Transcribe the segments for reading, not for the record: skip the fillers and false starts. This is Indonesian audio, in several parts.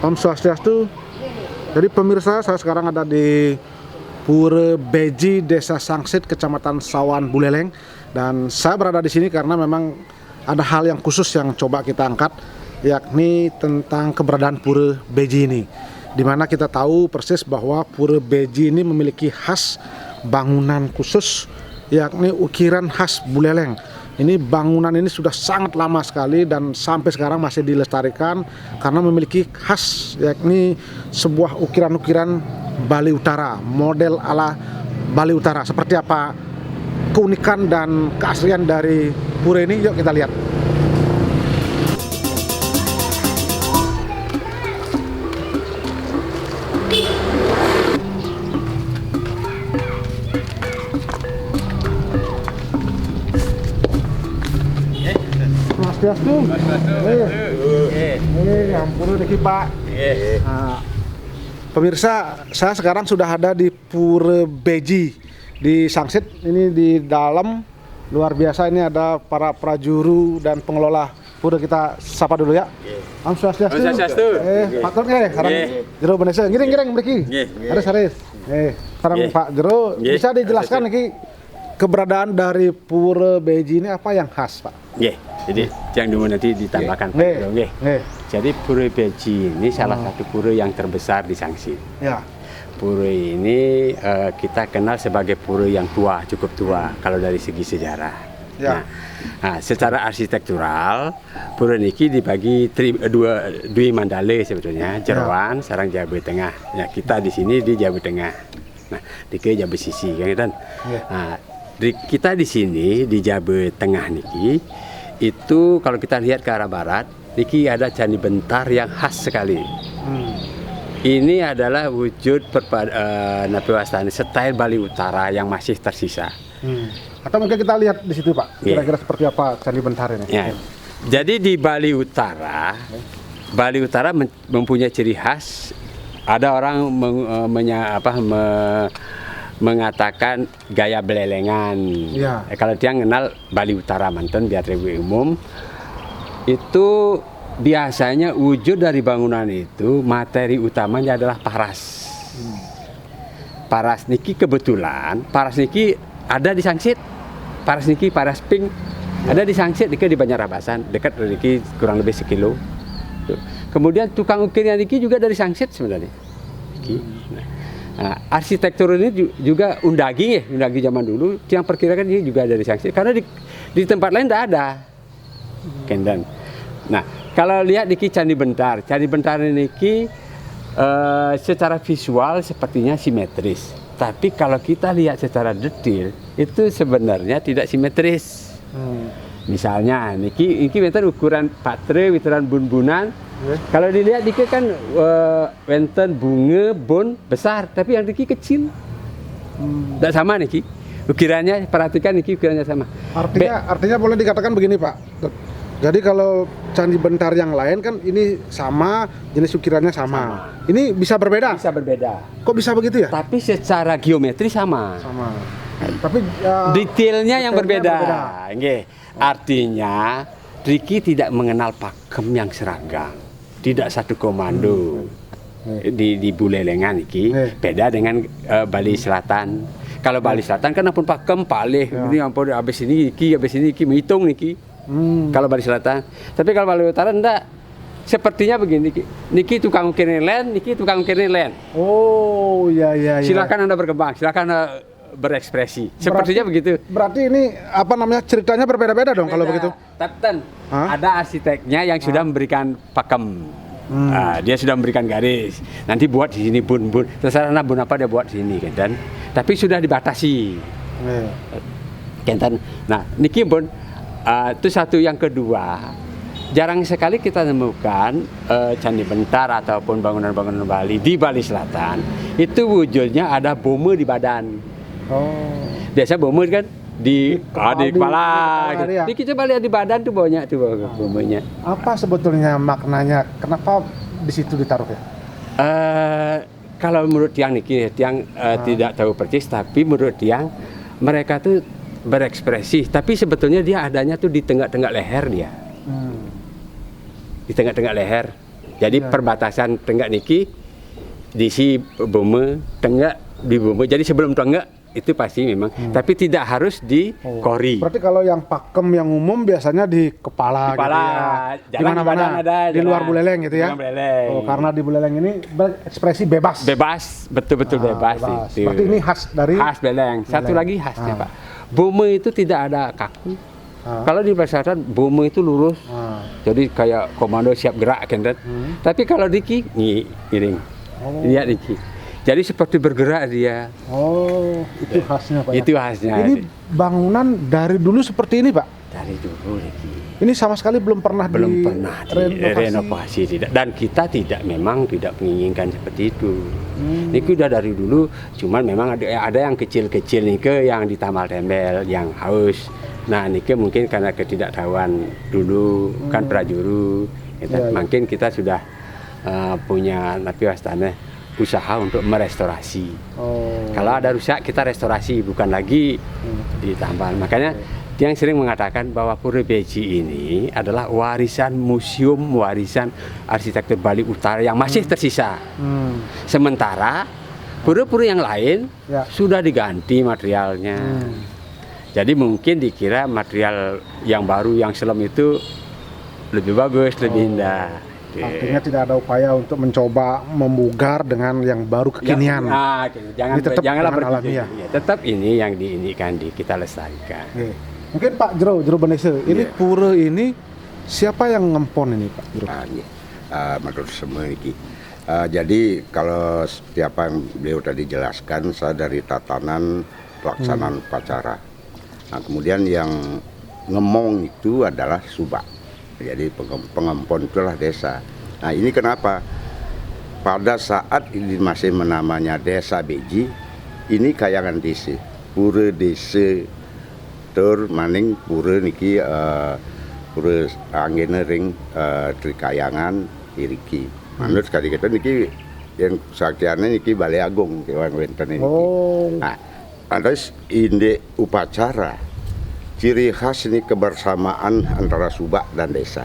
Om Swastiastu. Jadi pemirsa, saya sekarang ada di Pura Beji, Desa Sangsit, Kecamatan Sawan, Buleleng. Dan saya berada di sini karena memang ada hal yang khusus yang coba kita angkat, yakni tentang keberadaan Pura Beji ini. Dimana kita tahu persis bahwa Pura Beji ini memiliki khas bangunan khusus, yakni ukiran khas Buleleng. Ini bangunan ini sudah sangat lama sekali dan sampai sekarang masih dilestarikan karena memiliki khas, yakni sebuah ukiran-ukiran Bali Utara, model ala Bali Utara. Seperti apa keunikan dan keaslian dari pura ini, yuk kita lihat. Swastiastu. Ampun deki Pak. Nah, pemirsa, saya sekarang sudah ada di Pura Beji di Sangsit. Ini di dalam luar biasa, ini ada para prajuru dan pengelola pura. Kita sapa dulu ya. Om Swastiastu. Pak Tur sareng jero Indonesia. Ngiring-ngiring mriki. Haris. Sareng Pak Jero, bisa dijelaskan niki keberadaan dari Pura Beji ini apa yang khas, Pak? Jadi yang dulu nanti ditambahkan. Jadi Pura Beji ini salah satu pura yang terbesar di Sangsit. Pura ini kita kenal sebagai pura yang tua, cukup tua kalau dari segi sejarah. Nah, secara arsitektural pura niki dibagi dua mandale sebetulnya, Jeroan, sarang Jabe Tengah. Ya, kita di sini di Jabe Tengah. Nah, di ke Jabe Sisi kan. Nah, kita di sini di Jabe Tengah niki itu kalau kita lihat ke arah barat, niki ada Candi Bentar yang khas sekali. Ini adalah wujud Napiwastani style Bali Utara yang masih tersisa. Atau mungkin kita lihat di situ, Pak. Kira-kira seperti apa Candi Bentar ini? Jadi di Bali Utara, Bali Utara mempunyai ciri khas. Ada orang mengatakan gaya belelengan. Kalau dia kenal Bali Utara manten biar lebih umum, itu biasanya wujud dari bangunan itu materi utamanya adalah paras. Paras niki kebetulan, paras niki ada di Sangsit. Paras niki, paras pink ada di Sangsit, di Banjarabasan, dekat dari niki kurang lebih sekilo. Kemudian tukang ukirnya niki juga dari Sangsit sebenarnya. Nah, arsitektur ini juga undagi zaman dulu yang perkirakan ini juga dari Sangsit karena di tempat lain tidak ada. Kendan. Nah, kalau lihat di Candi Bentar ini secara visual sepertinya simetris, tapi kalau kita lihat secara detail itu sebenarnya tidak simetris. Misalnya niki wenten ukuran patre, ukuran bun-bunan. Kalau dilihat dikit kan wenten bunga bon besar, tapi yang niki kecil. Tidak sama niki. Ukirannya, perhatikan niki ukirannya sama. Artinya boleh dikatakan begini, Pak. Jadi kalau Candi Bentar yang lain kan ini sama, jenis ukirannya sama. Ini bisa berbeda? Bisa berbeda. Kok bisa begitu ya? Tapi secara geometri sama. Tapi detailnya yang berbeda. Artinya Riki tidak mengenal pakem yang seragam, tidak satu komando. Di Bulelengan iki beda dengan Bali Selatan. Kalau Bali Selatan kan ampun pakem palih, ini ampun habis ini iki menghitung niki. Kalau Bali Selatan. Tapi kalau Bali Utara enggak. Sepertinya begini, niki tukang ukir len, niki tukang ukir len. Oh, iya. Silakan Anda berkembang, silakan Anda berekspresi. Sepertinya begitu. Berarti ini ceritanya berbeda-beda dong kalau begitu. Tapi ada arsiteknya yang sudah memberikan pakem. Dia sudah memberikan garis. Nanti buat di sini bun. Terserah bun apa dia buat di sini kan. Tapi sudah dibatasi. Nah, niki bun itu satu. Yang kedua, jarang sekali kita temukan Candi Bentar ataupun bangunan-bangunan Bali di Bali Selatan itu wujudnya ada bome di badan. Biasa bome kan di kepala. Di kita lihat di badan tuh banyak tuh bomenya. Apa sebetulnya maknanya? Kenapa di situ ditaruh ya? Kalau menurut tiang tidak tahu persis, tapi menurut tiang mereka tuh berekspresi, tapi sebetulnya dia adanya tuh di tengah-tengah leher dia. Di tengah-tengah leher. Jadi perbatasan Tenggak niki di si Bome, Tenggak di Bome. Jadi sebelum Tenggak itu pasti memang, tapi tidak harus di kori. Berarti kalau yang pakem yang umum biasanya di kepala gitu ya. Di mana-mana, di luar Buleleng gitu ya. Oh, karena di Buleleng ini berekspresi bebas. Bebas, betul-betul bebas. Itu. Berarti ini khas dari khas Buleleng. Satu lagi khasnya Pak, Bome itu tidak ada kaku. Kalau di pesantren Bome itu lurus, jadi kayak komando siap gerak kan. Tapi kalau Diki, miring. Lihat Diki. Jadi seperti bergerak dia. Oh, itu khasnya Pak. Itu khasnya. Ini bangunan dari dulu seperti ini Pak? Dari dulu Diki. Ini sama sekali belum pernah direnovasi tidak. Dan kita memang tidak menginginkan seperti itu. Niki udah dari dulu, cuman memang ada yang kecil-kecil nih yang ditamal tembel, yang haus. Nah, niki mungkin karena ketidaktahuan dulu kan prajuru, mungkin kita sudah punya wastana usaha untuk merestorasi. Kalau ada rusak kita restorasi, bukan lagi ditambah. Makanya yang sering mengatakan bahwa Pura Beji ini adalah warisan museum, warisan arsitektur Bali Utara yang masih tersisa. Sementara pura-pura yang lain sudah diganti materialnya. Jadi mungkin dikira material yang baru, yang selem itu lebih bagus, lebih indah. Artinya tidak ada upaya untuk mencoba memugar dengan yang baru kekinian. Janganlah alamiah. Tetap ini yang kita lestarikan. Mungkin Pak Jero Benese, ini pura ini siapa yang ngempon ini Pak Jero? Menurut semua ini. Jadi kalau setiap yang beliau tadi jelaskan, saya dari tatanan pelaksanaan upacara. Nah, kemudian yang ngemong itu adalah subak. Jadi pengempon itulah desa. Nah ini kenapa? Pada saat ini masih namanya Desa Beji, ini kayangan desa. Pura desa tur maning pura niki pura anggene ring trikayangan iriki. Manut kali kita niki yang saktiane niki Balai Agung kewan wenten ini. Nah, terus inde upacara. Ciri khas ini kebersamaan antara subak dan desa.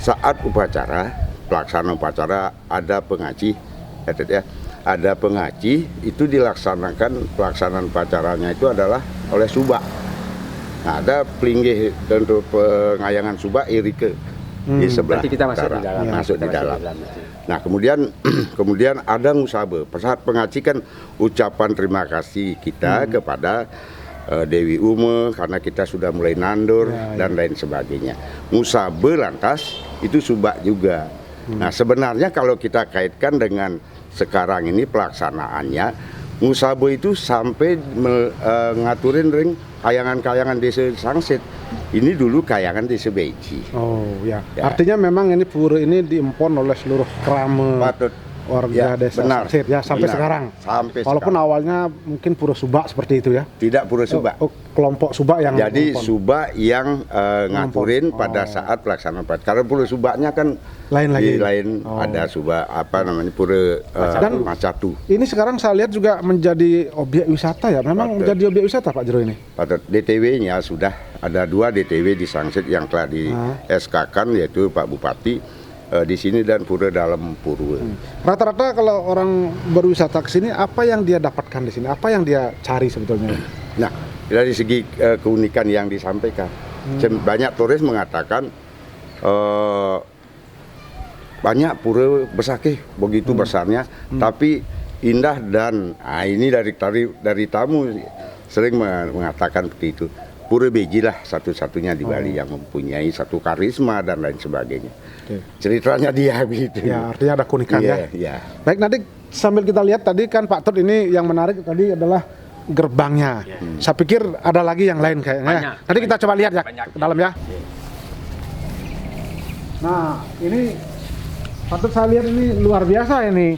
Saat upacara, pelaksanaan upacara ada pengaji, ada pengaji itu dilaksanakan pelaksanaan upacaranya itu adalah oleh subak. Nah, ada pelinggih untuk pengayangan subak irike di sebelah. Nanti kita masuk di dalam. Nah, kemudian ada ngusabe. Saat pengaji kan ucapan terima kasih kita kepada Dewi Ume karena kita sudah mulai nandur dan lain sebagainya. Musabe lantas itu subak juga. Nah sebenarnya kalau kita kaitkan dengan sekarang ini pelaksanaannya, musabe itu sampai ngaturin ring kayangan-kayangan desa Sangsit. Ini dulu kayangan desa Beji. Artinya memang ini pura ini diempon oleh seluruh krama warga desa Sangsit sampai sekarang. Walaupun awalnya mungkin pura subak seperti itu ya. Tidak pura subak. Kelompok subak yang jadi subak yang ngaturin pada saat pelaksanaan upacara. Karena pura subaknya kan lain ada subak pura Macatu. Ini sekarang saya lihat juga menjadi objek wisata ya. Memang menjadi objek wisata Pak Jero ini. Pada DTW-nya sudah ada 2 DTW di Sangsit yang telah di SK-kan yaitu Pak Bupati di sini dan pura dalam pura. Rata-rata kalau orang berwisata ke sini, apa yang dia dapatkan di sini? Apa yang dia cari sebetulnya? Nah, dari segi keunikan yang disampaikan, banyak turis mengatakan banyak pura besakih begitu besarnya, tapi indah dan ini dari tamu sering mengatakan seperti itu. Pura Beji lah satu-satunya di Bali yang mempunyai satu karisma dan lain sebagainya. Ceritanya dia begitu. Ya, artinya ada keunikan ya. Baik, nanti sambil kita lihat tadi kan Pak Tut ini yang menarik tadi adalah gerbangnya. Saya pikir ada lagi yang lain kayaknya. Nanti kita coba lihat ya ke dalam ya. Nah, ini Pak Tut saya lihat ini luar biasa ini.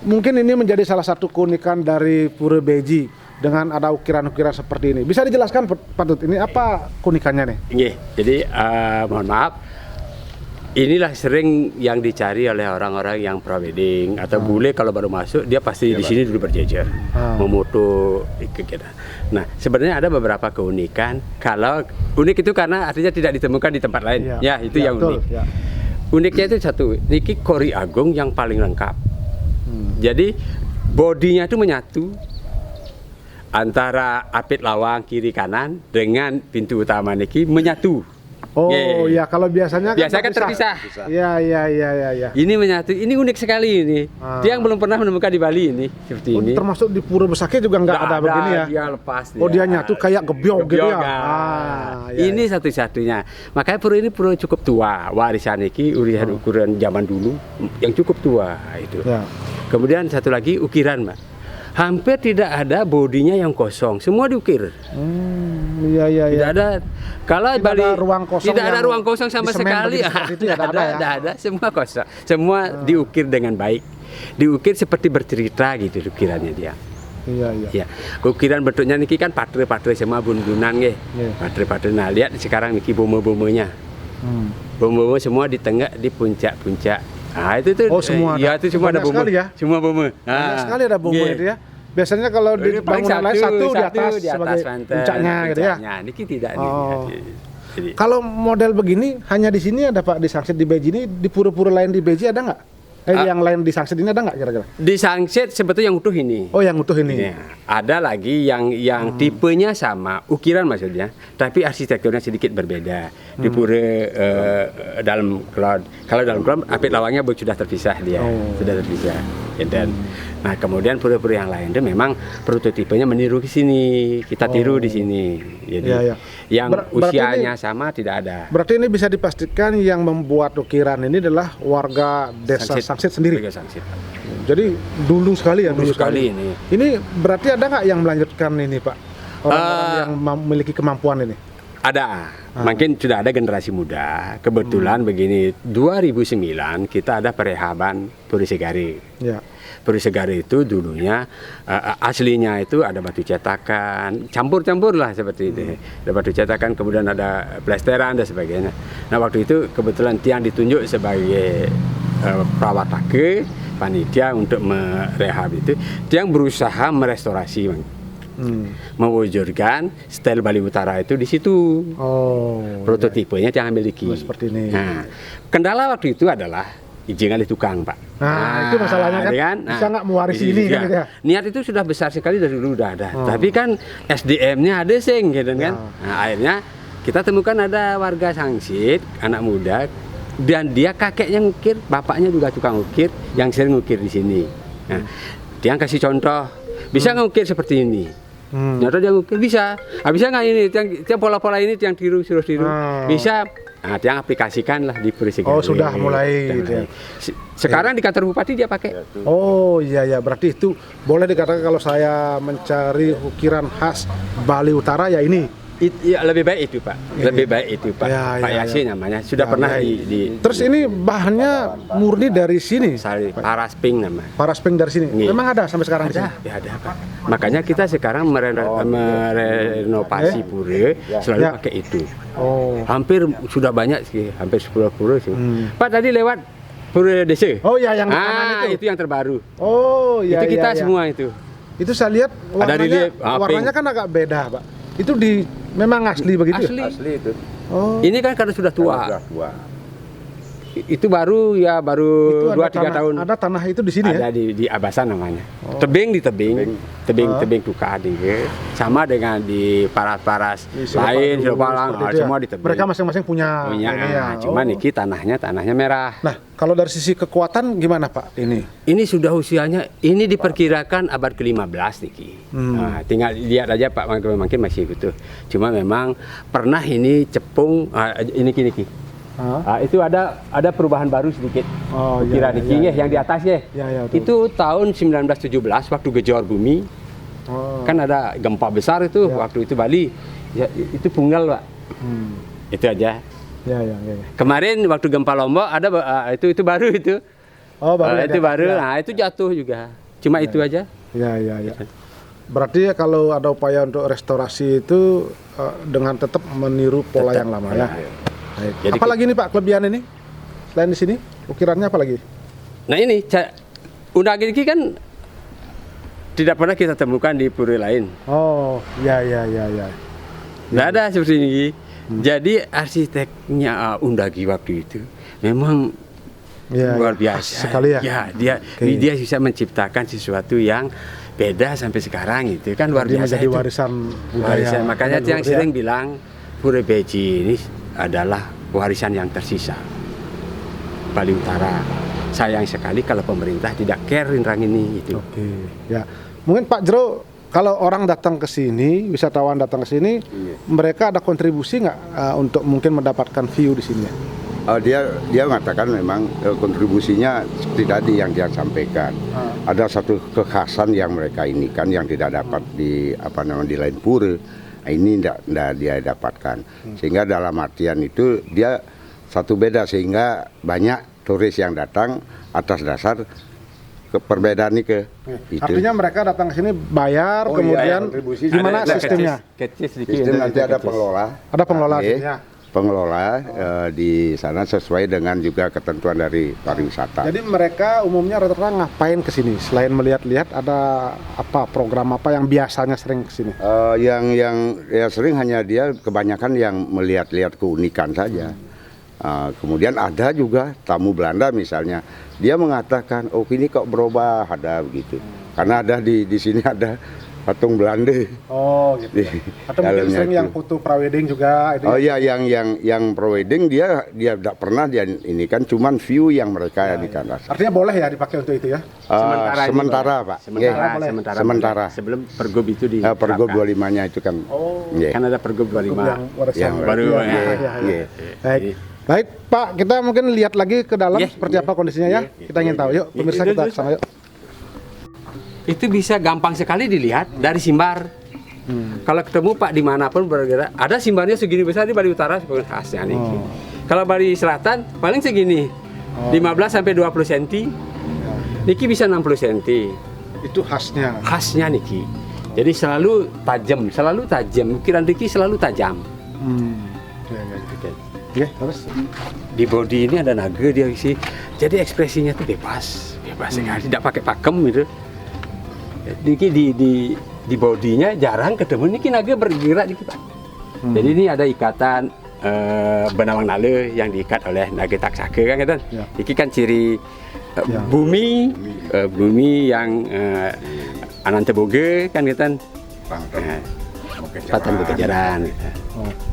Mungkin ini menjadi salah satu keunikan dari Pura Beji. Dengan ada ukiran-ukiran seperti ini. Bisa dijelaskan Pak Tut, ini apa keunikannya nih? Jadi mohon maaf, inilah sering yang dicari oleh orang-orang yang pra-wedding atau bule kalau baru masuk, dia pasti di sini dulu berjejer, memoto kegiatan. Nah, sebenarnya ada beberapa keunikan. Kalau unik itu karena artinya tidak ditemukan di tempat lain. Itu yang unik. uniknya itu satu, niki kori agung yang paling lengkap. Jadi bodinya itu menyatu antara apit lawang kiri kanan dengan pintu utama niki menyatu. Oh ya, kalau biasanya kan terpisah. Ya. Ini menyatu, ini unik sekali ini. Dia yang belum pernah menemukan di Bali ini seperti ini. Termasuk di Pura Besakih juga nggak ada begini ya? Dia lepas. Dia nyatu kayak gebyog gitu ya? Ini satu-satunya. Makanya pura ini pura cukup tua. Warisan ini ukuran zaman dulu yang cukup tua itu. Ya. Kemudian satu lagi ukiran, Mbak. Hampir tidak ada bodinya yang kosong, semua diukir. Iya. Tidak ada. Kalau tidak Bali ada ruang kosong, tidak ada ruang kosong sama sekali. Tidak ada, semua kosong. Semua diukir dengan baik. Diukir seperti bercerita gitu ukirannya dia. Iya. Ukiran bentuknya niki kan patre semua bun-bunan nggih. Patre. Nah, lihat sekarang niki bomo-bomonya. Bomo-bomo semua di tengah di puncak-puncak. Nah, itu semua. Ya, itu semua ada bomo. Ya? Semua bomo. Banyak sekali ada bomo itu ya. Biasanya kalau di bangunan lain satu di atas sebagai puncaknya gitu ya. Niki tidak Jadi, kalau model begini hanya di sini ada Pak, di Sangsit di Beji ini, di pura-pura lain di Beji ada nggak? Yang lain di Sangsit ini ada nggak kira-kira? Di Sangsit sebetulnya yang utuh ini. Oh, yang utuh ini. Ya, ada lagi yang tipenya sama, ukiran maksudnya, tapi arsitekturnya sedikit berbeda. Di pura dalam kalau dalam cloud apit lawangnya sudah terpisah dia, sudah terpisah. Dan nah kemudian pura-pura yang lain itu memang prototipenya meniru ke sini, kita tiru di sini. Jadi yang usianya sama tidak ada. Berarti ini bisa dipastikan yang membuat ukiran ini adalah warga desa Sangsit sendiri. Sangsit. Jadi dulu sekali ya, dulu sekali ini. Ini berarti ada nggak yang melanjutkan ini Pak? Orang-orang yang memiliki kemampuan ini? Ada, mungkin sudah ada generasi muda. Kebetulan begini, 2009 kita ada perehaban Puri Segari. Ya. Puri Segari itu dulunya aslinya itu ada batu cetakan, campur-campur lah seperti itu. Ada batu cetakan, kemudian ada plesteran dan sebagainya. Nah waktu itu kebetulan Tiang ditunjuk sebagai prawatake panitia untuk merehab itu. Tiang berusaha merestorasi, mewujudkan style Bali Utara itu di situ. Prototipenya yang miliki. Seperti ini. Nah, kendala waktu itu adalah izin alih tukang, Pak. Nah, itu masalahnya kan. Bisa nggak mewarisi ini kan gitu ya. Niat itu sudah besar sekali dari dulu udah ada. Tapi kan SDM-nya ada sing gitu kan. Nah, akhirnya kita temukan ada warga Sangsit, anak muda, dan dia kakeknya ngukir, bapaknya juga tukang ukir yang sering ngukir di sini. Nah, dia kasih contoh, bisa ngukir seperti ini. Nyata dia ngukir bisa. Bisa nggak ini? Yang pola-pola ini yang tiru, suruh tiru. Bisa. Nah, dia aplikasikan lah di Puri Segari. Oh, sudah mulai gitu ya. Sekarang di kantor bupati dia pakai. Oh, iya. Berarti itu boleh dikatakan kalau saya mencari ukiran khas Bali Utara ya ini. Ya, lebih baik itu Pak, lebih baik itu Pak. Pak Yasin namanya, sudah pernah di. Terus ini bahannya murni dari sini? Parasping namanya. Parasping dari sini. Memang ada sampai sekarang di sini? Ya ada Pak. Makanya kita sekarang merenovasi pura selalu pakai itu. Hampir sudah banyak sih, hampir 10 pura sih. Pak tadi lewat pura desa. Oh ya, yang kanan itu yang terbaru. Oh iya. Itu kita semua itu. Itu saya lihat warnanya kan agak beda Pak. Itu memang asli begitu? Asli itu. Ini kan karena sudah tua. Itu baru 2-3 tahun. Ada tanah itu di sini ada ya? Di Abasan namanya. Tebing tukar sama dengan di paras-paras lain, Silopalang, semua di tebing. Mereka masing-masing punya. Cuma niki tanahnya merah. Nah, kalau dari sisi kekuatan gimana Pak ini? Ini sudah usianya, ini diperkirakan abad ke-15 niki. Nah, tinggal lihat aja Pak, mungkin masih butuh. Cuma memang pernah ini cepung, ini kini. Itu ada perubahan baru sedikit. Kira niki yang di atas ya. Itu tahun 1917 waktu gejor bumi. Kan ada gempa besar itu waktu itu Bali. Ya, itu punggal Pak. Itu aja. Kemarin waktu gempa Lombok ada itu baru itu. Itu baru. Nah, itu jatuh juga. Cuma itu aja. Berarti kalau ada upaya untuk restorasi itu dengan tetap meniru pola yang lama ya. Jadi, apalagi nih Pak kelebihan ini? Selain di sini, ukirannya apa lagi? Nah ini, undak ini kan tidak pernah kita temukan di pura lain. Oh, ya. Nggak ada seperti ini. Jadi arsiteknya Undagi waktu itu memang luar biasa sekali ya. Ya, dia bisa menciptakan sesuatu yang beda sampai sekarang itu kan luar biasa. Menjadi warisan budaya. Makanya yang sering bilang Pura Beji ini adalah warisan yang tersisa Bali Utara. Sayang sekali kalau pemerintah tidak care tentang ini itu. Ya. Mungkin Pak Jero, kalau orang datang ke sini, wisatawan datang ke sini, mereka ada kontribusi nggak untuk mungkin mendapatkan view di sini? Dia mengatakan memang kontribusinya seperti tadi yang dia sampaikan. Ada satu kekhasan yang mereka ini kan yang tidak dapat di di lain pura. Ini tidak dia dapatkan. Sehingga dalam artian itu dia satu beda, sehingga banyak turis yang datang atas dasar perbedaan ini ke itu. Artinya mereka datang ke sini bayar, kemudian gimana sistemnya? Sistem nanti ada pengelola. Ada pengelola. Pengelola di sana sesuai dengan juga ketentuan dari pariwisata. Jadi mereka umumnya rata-rata ngapain ke sini? Selain melihat-lihat, ada apa program apa yang biasanya sering ke sini? Yang sering hanya dia kebanyakan yang melihat-lihat keunikan saja. Kemudian ada juga tamu Belanda misalnya, dia mengatakan, oh ini kok berubah, ada begitu. Karena ada di sini ada patung Belanda. Oh gitu. Atau mungkin sering yang foto prawedding juga. Oh iya, yang prawedding dia tidak pernah dia ini kan cuman view yang mereka di kanvas. Artinya boleh ya dipakai untuk itu ya? Sementara Pak. Sementara. Sebelum Pergub itu di Pergub 25-nya itu kan. Kan ada Pergub 25 yang baru. Baik Pak, kita mungkin lihat lagi ke dalam seperti apa kondisinya ya. Kita ingin tahu. Yuk pemirsa kita ke sana yuk. Itu bisa gampang sekali dilihat dari simbar. Kalau ketemu Pak dimanapun bergerak, ada simbarnya segini besar di Bali Utara khasnya nih. Kalau Bali Selatan paling segini, 15 sampai 20 cm. Niki bisa 60 cm. Itu khasnya. Khasnya Niki. Jadi selalu tajam. Ukiran Niki selalu tajam. Terus di body ini ada naga dia isi. Jadi ekspresinya tuh bebas sekali, tidak pakai pakem gitu. Niki di bodinya jarang ketemu niki naga bergerak dikit Pak. Jadi ini ada ikatan benawang nale yang diikat oleh naga taksaka kan kan. Niki kan ciri bumi yang Ananteboge kan kan. Patan Bekejaran.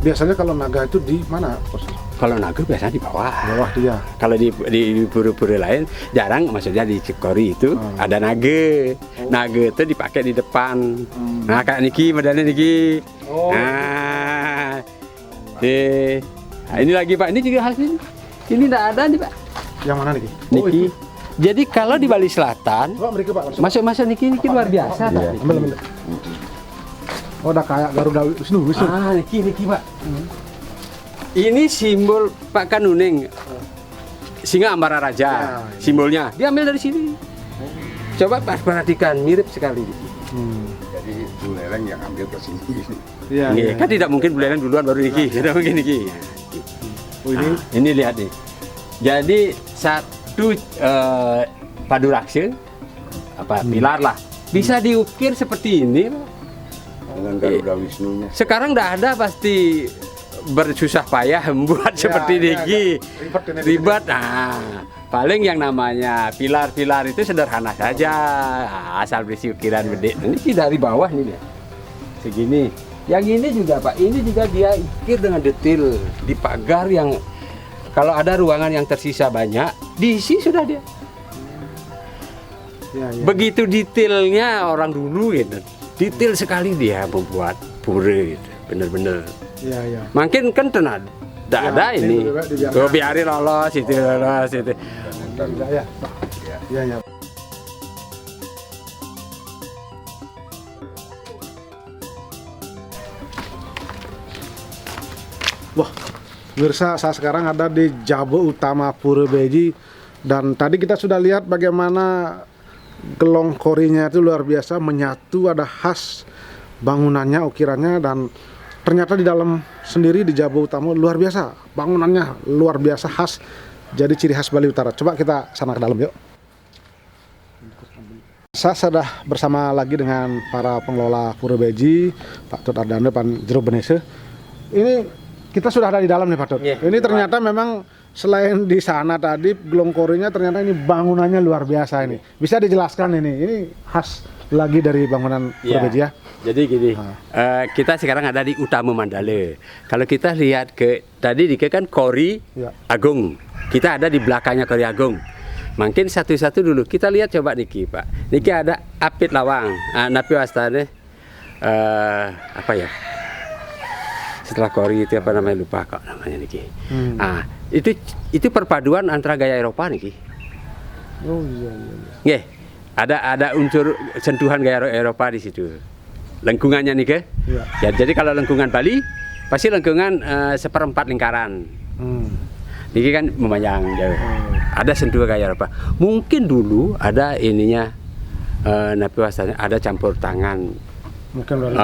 Biasanya kalau naga itu di mana? Kalau naga biasanya di bawah. Bawah dia. Kalau di pura-pura lain jarang, maksudnya di Cikori itu ada naga. Naga itu dipakai di depan. Nah kayak niki modelnya niki. Nah, ini lagi Pak, ini juga khas ini. Ini tidak ada nih Pak. Yang mana niki? Niki. Jadi kalau di Bali Selatan, masuk niki luar biasa. Ambil. Oh, udah kayak Garuda Wisnu. Niki Pak. Ini simbol Pak Kanuning. Singa Ambara Raja. Simbolnya diambil dari sini. Coba Pak perhatikan, mirip sekali. Jadi Buleleng yang ambil ke sini. Iya. Kan tidak mungkin Buleleng duluan baru niki. Tidak mungkin niki. Ini lihat nih. Jadi satu paduraksa pilar lah. Bisa diukir seperti ini, Pak. Dengan Garuda Wisnunya. Sekarang tidak ada pasti bersusah payah membuat seperti niki. Ribet. Nah, paling yang namanya pilar-pilar itu sederhana saja. Asal berisi ukiran gede. Ini dari bawah nih dia. Segini. Yang ini juga Pak, ini juga dia ukir dengan detail di pagar yang kalau ada ruangan yang tersisa banyak, diisi sudah dia. Begitu detailnya orang dulu gitu. Detail sekali dia membuat pura gitu, bener-bener. Makin kan tenang, tidak ada ini. Biarin lolos itu. Wah, pemirsa, saya sekarang ada di Jabo Utama Pura Beji dan tadi kita sudah lihat bagaimana gelong korinya itu luar biasa, menyatu, ada khas bangunannya, ukirannya, dan ternyata di dalam sendiri di Jabo Utama luar biasa, bangunannya luar biasa khas, jadi ciri khas Bali Utara. Coba kita sana ke dalam yuk. Saya sudah bersama lagi dengan para pengelola Pura Beji, Pak Tut Ardando, Pak Jero Benese. Ini kita sudah ada di dalam nih Pak Tut. Ini ternyata memang selain di sana tadi Glongkorinya, ternyata ini bangunannya luar biasa ini. Bisa dijelaskan ini khas lagi dari bangunan Pura Beji ya? Jadi gini, kita sekarang ada di Utama Mandala. Kalau kita lihat tadi kan Kori Agung, kita ada di belakangnya Kori Agung. Mungkin satu-satu dulu kita lihat coba niki Pak. Niki ada Apit Lawang, napi wastane apa ya? Setelah Kori itu apa namanya, lupa kok namanya niki. Itu perpaduan antara gaya Eropa niki. Oh iya. Nggih, ada unsur sentuhan gaya Eropa di situ. Lengkungannya nih ke? Ya, jadi kalau lengkungan Bali pasti lengkungan 1/4 lingkaran. Ini kan memanjang jauh. Ada sentuhan gaya Eropa. Mungkin dulu ada ininya napi wastanya, ada campur tangan. Mungkin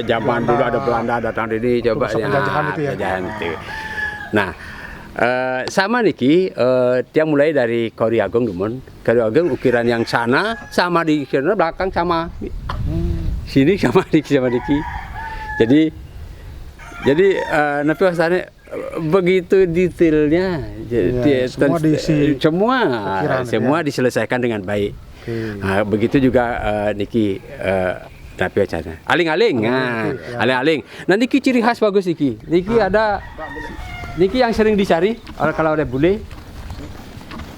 zaman dulu ada Belanda datang ini coba ya. Penjajahan itu ya. Penjajahan itu. Nah, sama niki dia mulai dari Kori Agung Dumon. Kori Agung ukiran yang sana sama di sana belakang sama. Sini sama niki. Jadi napi wastanya begitu detailnya. Jadi semua diselesaikan dengan baik. Nah, begitu juga niki napi wastanya. Aling-aling. Aling-aling. Nah niki ciri khas bagus niki. Niki ada niki yang sering dicari kalau ada bule.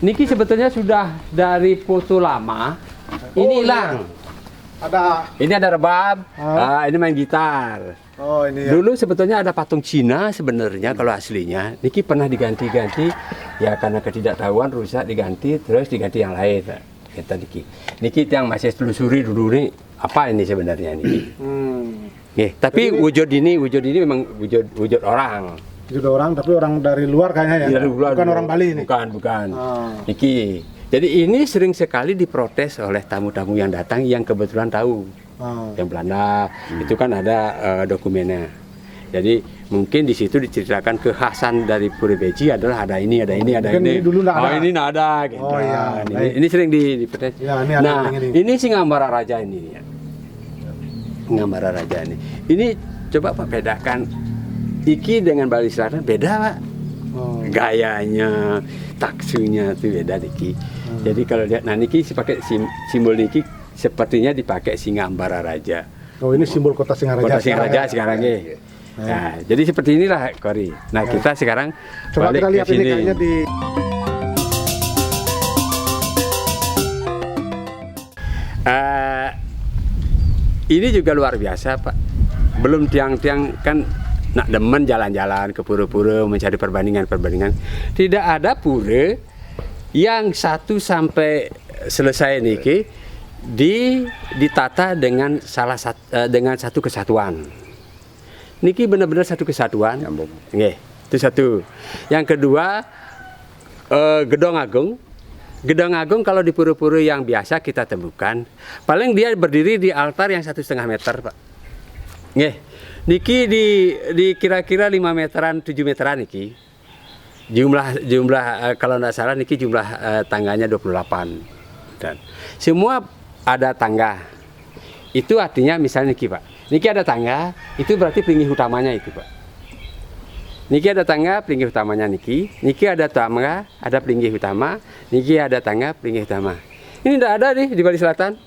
Niki sebetulnya sudah dari foto lama. Ini hilang. Ini ada rebab. Ini main gitar. Oh ini ya. Dulu sebetulnya ada patung Cina sebenarnya kalau aslinya. Niki pernah diganti-ganti ya karena ketidaktahuan rusak diganti terus diganti yang lain. Kita niki yang masih telusuri dulu nih apa ini sebenarnya niki. Tapi wujud ini memang wujud orang. Wujud orang tapi orang dari luar kayaknya ya. Bukan orang Bali ini. Bukan. Niki. Jadi ini sering sekali diprotes oleh tamu-tamu yang datang yang kebetulan tahu. Yang Belanda itu kan ada dokumennya. Jadi mungkin di situ diceritakan kekhasan dari Pura Beji adalah ada ini. Ini dulu nggak ada. Ini nggak ada. Gitu. Ini sering diprotes. Ya, ini Singambara Raja ini. Ya. Singambara Raja ini. Ini coba Pak bedakan. Iki dengan Bali Selatan beda Pak. Gayanya, taksunya itu beda niki. Jadi kalau lihat, nah niki pakai simbol niki sepertinya dipakai Singambara Raja. Oh ini simbol kota Singaraja. Kota Singaraja sekarang nih. Nah, jadi seperti inilah Kori. Nah kita sekarang coba kita lihat ini kayaknya di. Ini juga luar biasa Pak. Belum tiang-tiang kan nak demen jalan-jalan ke pura-pura mencari perbandingan. Tidak ada pura yang satu sampai selesai niki ditata dengan dengan satu kesatuan. Niki benar-benar satu kesatuan. Nggih, itu satu. Yang kedua Gedong Agung. Gedong Agung kalau di pura-pura yang biasa kita temukan, paling dia berdiri di altar yang 1,5 meter, Pak. Nggih. Niki di kira-kira 5 meteran, 7 meteran niki. Jumlah kalau tidak salah niki jumlah tangganya 28. Dan semua ada tangga. Itu artinya misalnya niki, Pak. Niki ada tangga, itu berarti pelinggih utamanya itu, Pak. Niki ada tangga, pelinggih utamanya niki. Niki ada tangga, ada pelinggih utama. Niki ada tangga, pelinggih utama. Ini tidak ada nih di Bali Selatan.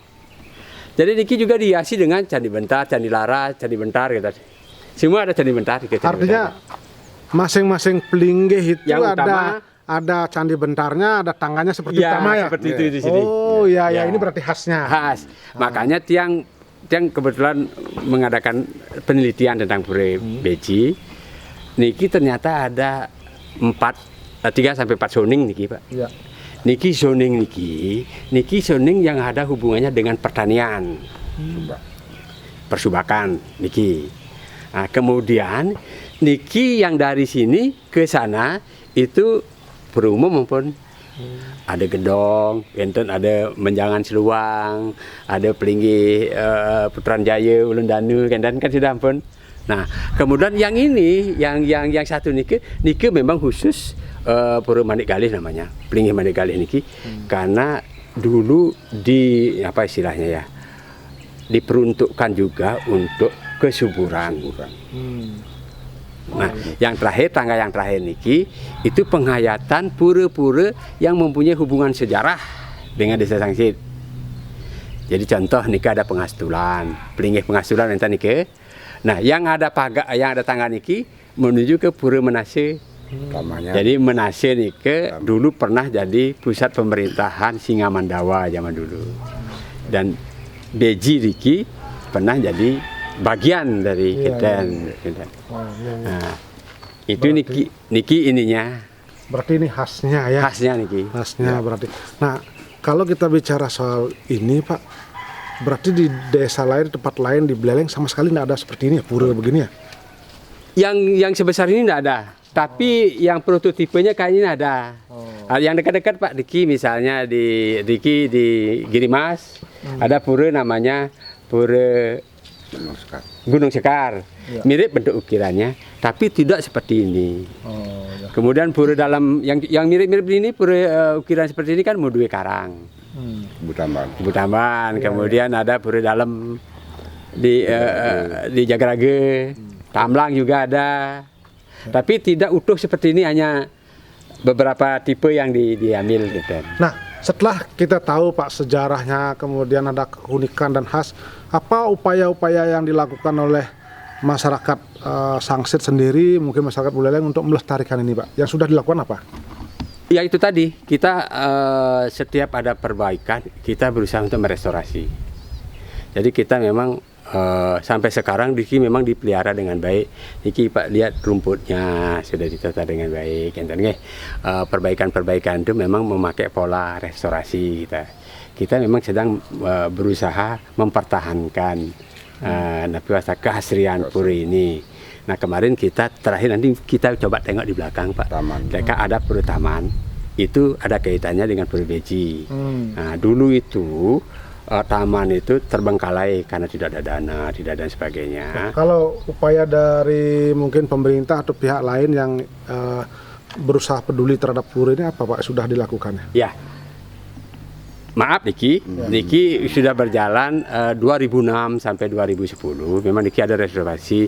Jadi niki juga dihiasi dengan Candi Bentar, Candi Lara, Candi Bentar gitu. Semua ada Candi Bentar. Gitu, artinya masing-masing pelinggih itu yang utama, ada Candi Bentarnya, ada tangganya seperti utama ya. Seperti itu di sini. Oh ya, ini berarti khasnya. Khas. Makanya tiang kebetulan mengadakan penelitian tentang Pura Beji. Niki ternyata ada 3 sampai 4 zoning niki, Pak. Iya. Niki zoning yang ada hubungannya dengan pertanian, persubakan niki. Nah, kemudian niki yang dari sini ke sana itu berumum maupun ada gedong, enten ada menjangan seluang, ada pelinggih Putran Jaya, Ulun Danu, kan sudah ampun. Nah, kemudian yang ini, yang satu niki memang khusus Pura Manik Galih namanya, pelinggih Manik Galih niki, karena dulu apa istilahnya ya, diperuntukkan juga untuk kesuburan. Nah, yang terakhir, tangga yang terakhir niki itu penghayatan pura-pura yang mempunyai hubungan sejarah dengan Desa Sangsit. Jadi contoh niki ada pengastulan, pelinggih pengastulan enten niki. Nah, yang ada tangga niki menuju ke Pura Menase. Jadi Menase niki dulu pernah jadi pusat pemerintahan Singamandawa zaman dulu. Dan Beji niki pernah jadi bagian dari Keten. Nah, itu niki ininya. Berarti ini khasnya ya. Khasnya niki. Khasnya berarti. Nah, kalau kita bicara soal ini Pak, berarti di desa lain, tempat lain di Buleleng sama sekali tidak ada seperti ini ya, pura begini ya? Yang sebesar ini tidak ada. Tapi yang prototipenya kayaknya ada. Yang dekat-dekat Pak Diki, misalnya di Girimas ada pura namanya Pura Gunung Sekar. Mirip bentuk ukirannya, tapi tidak seperti ini. Kemudian pura dalam yang mirip-mirip ini, pura ukiran seperti ini kan Mudue Karang. Butamban. Kemudian ada pura dalam di Jagarage, Tamlang juga ada. Tapi tidak utuh seperti ini, hanya beberapa tipe yang diambil gitu. Nah, setelah kita tahu Pak sejarahnya, kemudian ada keunikan dan khas, apa upaya-upaya yang dilakukan oleh masyarakat Sangsit sendiri, mungkin masyarakat Buleleng untuk melestarikan ini Pak? Yang sudah dilakukan apa? Ya itu tadi, kita setiap ada perbaikan, kita berusaha untuk merestorasi. Jadi kita memang sampai sekarang Diki memang dipelihara dengan baik. Diki Pak lihat rumputnya sudah ditata dengan baik. Perbaikan-perbaikan itu memang memakai pola restorasi kita. Kita memang sedang berusaha mempertahankan keasrian pura ini. Nah kemarin kita terakhir nanti kita coba tengok di belakang Pak. Mereka ada pura taman, itu ada kaitannya dengan pura Beji. Nah dulu itu taman itu terbengkalai karena tidak ada dana, tidak dan sebagainya. Kalau upaya dari mungkin pemerintah atau pihak lain yang berusaha peduli terhadap pura ini apa Pak sudah dilakukan? Ya, maaf Diki, Diki sudah berjalan 2006 sampai 2010. Memang Diki ada restorasi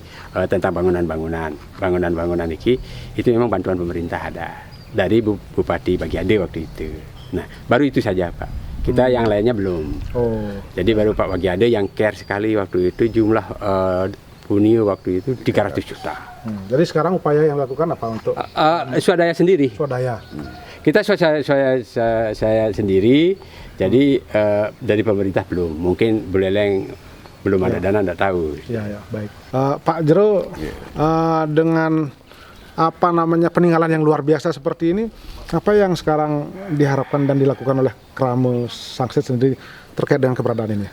tentang bangunan Diki. Itu memang bantuan pemerintah ada dari Bupati Bagiade waktu itu. Nah, baru itu saja Pak. Kita yang lainnya belum. Jadi baru Pak Bagiade yang care sekali waktu itu, jumlah punio waktu itu 300 juta. Jadi sekarang upaya yang dilakukan apa untuk? Swadaya sendiri. Swadaya. Kita saya sendiri. Jadi dari pemerintah belum. Mungkin Buleleng belum ada dana, tidak tahu. Ya, baik. Pak Jero, dengan apa namanya peninggalan yang luar biasa seperti ini, apa yang sekarang diharapkan dan dilakukan oleh Krama Sangsit sendiri terkait dengan keberadaan ini?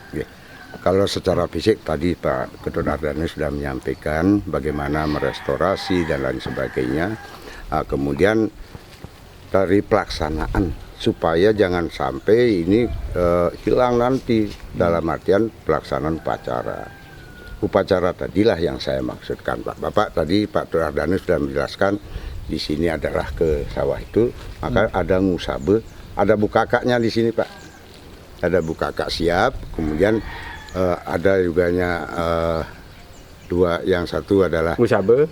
Kalau secara fisik tadi Pak Ketua Ardana sudah menyampaikan bagaimana merestorasi dan lain sebagainya. Kemudian dari pelaksanaan supaya jangan sampai ini hilang nanti dalam artian pelaksanaan upacara. Upacara tadilah yang saya maksudkan Pak. Bapak tadi Pak Ketua Ardana sudah menjelaskan di sini adalah ke sawah itu, maka ada musabe, ada bukakaknya di sini Pak. Ada bukakak siap, kemudian ada juga dua, yang satu adalah musabe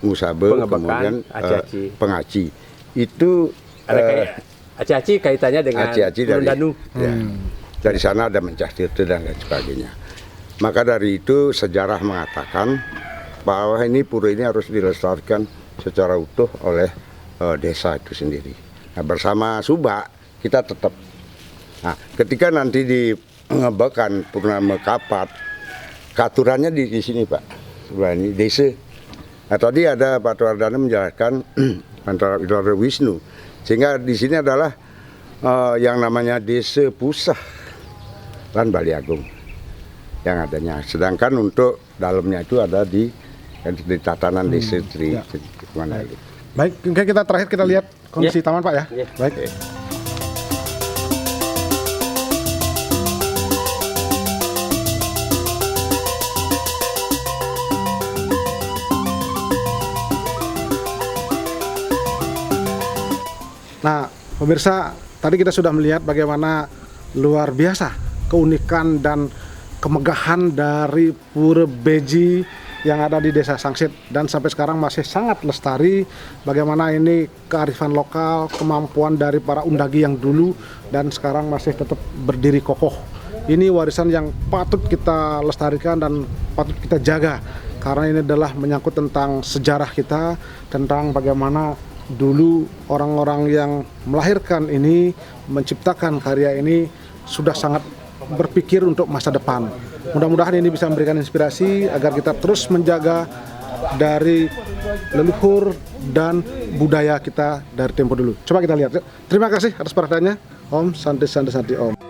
kemudian pengaci. Itu ada aci-aci kaitannya dengan Gunung Danu. Dari sana ada mencah tirta dan lain sebagainya. Maka dari itu sejarah mengatakan bahwa ini pura ini harus dilestarikan secara utuh oleh desa itu sendiri. Nah, bersama Subak kita tetap. Nah, ketika nanti dibekan Purnama Kapat, katurannya di sini Pak. Sebelah ini desa. Nah, tadi ada Pak Ardana menjelaskan antara Wisnu, sehingga di sini adalah yang namanya desa Pusah dan Bali Agung yang adanya. Sedangkan untuk dalamnya itu ada di tatanan desa Tri mana itu. Baik, kita terakhir kita lihat kondisi taman Pak ya. Baik. Nah, pemirsa, tadi kita sudah melihat bagaimana luar biasa keunikan dan kemegahan dari Pura Beji yang ada di Desa Sangsit, dan sampai sekarang masih sangat lestari. Bagaimana ini kearifan lokal, kemampuan dari para undagi yang dulu dan sekarang masih tetap berdiri kokoh. Ini warisan yang patut kita lestarikan dan patut kita jaga, karena ini adalah menyangkut tentang sejarah kita, tentang bagaimana dulu orang-orang yang melahirkan ini, menciptakan karya ini sudah sangat berpikir untuk masa depan. Mudah-mudahan ini bisa memberikan inspirasi agar kita terus menjaga dari leluhur dan budaya kita dari tempo dulu. Coba kita lihat. Terima kasih atas perhatiannya. Om Santi Santi Santi Om.